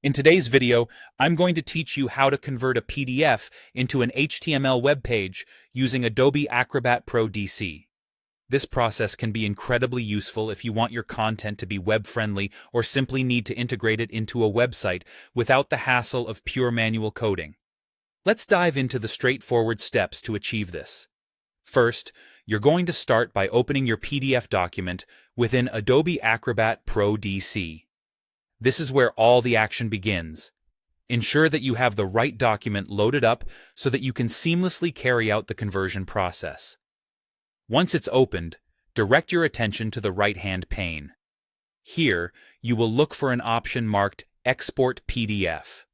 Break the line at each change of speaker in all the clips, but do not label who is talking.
In today's video, I'm going to teach you how to convert a PDF into an HTML web page using Adobe Acrobat Pro DC. This process can be incredibly useful if you want your content to be web-friendly or simply need to integrate it into a website without the hassle of pure manual coding. Let's dive into the straightforward steps to achieve this. First, you're going to start by opening your PDF document within Adobe Acrobat Pro DC. This is where all the action begins. Ensure that you have the right document loaded up so that you can seamlessly carry out the conversion process. Once it's opened, direct your attention to the right-hand pane. Here, you will look for an option marked Export PDF.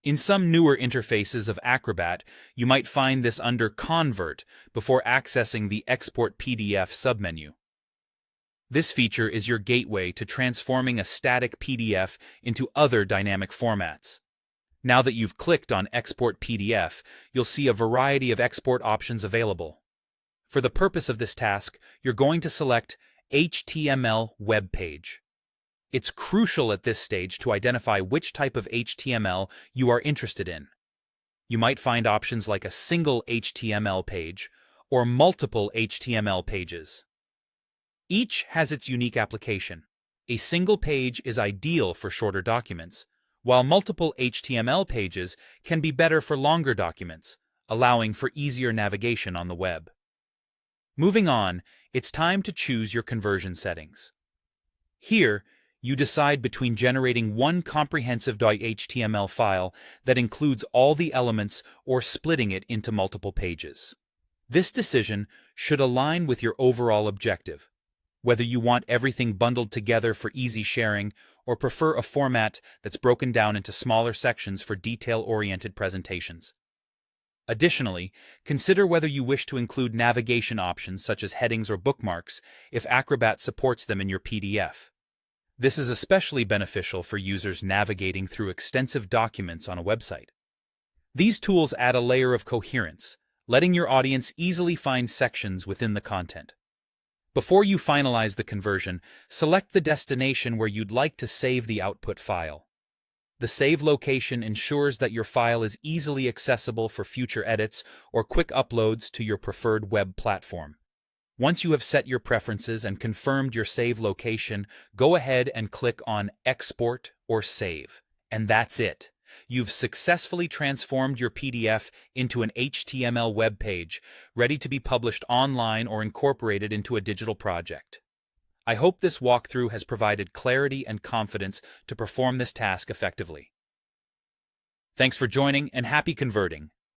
In some newer interfaces of Acrobat, you might find this under Convert before accessing the Export PDF submenu. This feature is your gateway to transforming a static PDF into other dynamic formats. Now that you've clicked on Export PDF, you'll see a variety of export options available. For the purpose of this task, you're going to select HTML Web Page. It's crucial at this stage to identify which type of HTML you are interested in. You might find options like a single HTML page or multiple HTML pages. Each has its unique application. A single page is ideal for shorter documents, while multiple HTML pages can be better for longer documents, allowing for easier navigation on the web. Moving on, it's time to choose your conversion settings. Here, you decide between generating one comprehensive .html file that includes all the elements or splitting it into multiple pages. This decision should align with your overall objective, whether you want everything bundled together for easy sharing or prefer a format that's broken down into smaller sections for detail-oriented presentations. Additionally, consider whether you wish to include navigation options such as headings or bookmarks if Acrobat supports them in your PDF. This is especially beneficial for users navigating through extensive documents on a website. These tools add a layer of coherence, letting your audience easily find sections within the content. Before you finalize the conversion, select the destination where you'd like to save the output file. The save location ensures that your file is easily accessible for future edits or quick uploads to your preferred web platform. Once you have set your preferences and confirmed your save location, go ahead and click on Export or Save. And that's it. You've successfully transformed your PDF into an HTML web page, ready to be published online or incorporated into a digital project. I hope this walkthrough has provided clarity and confidence to perform this task effectively. Thanks for joining and happy converting.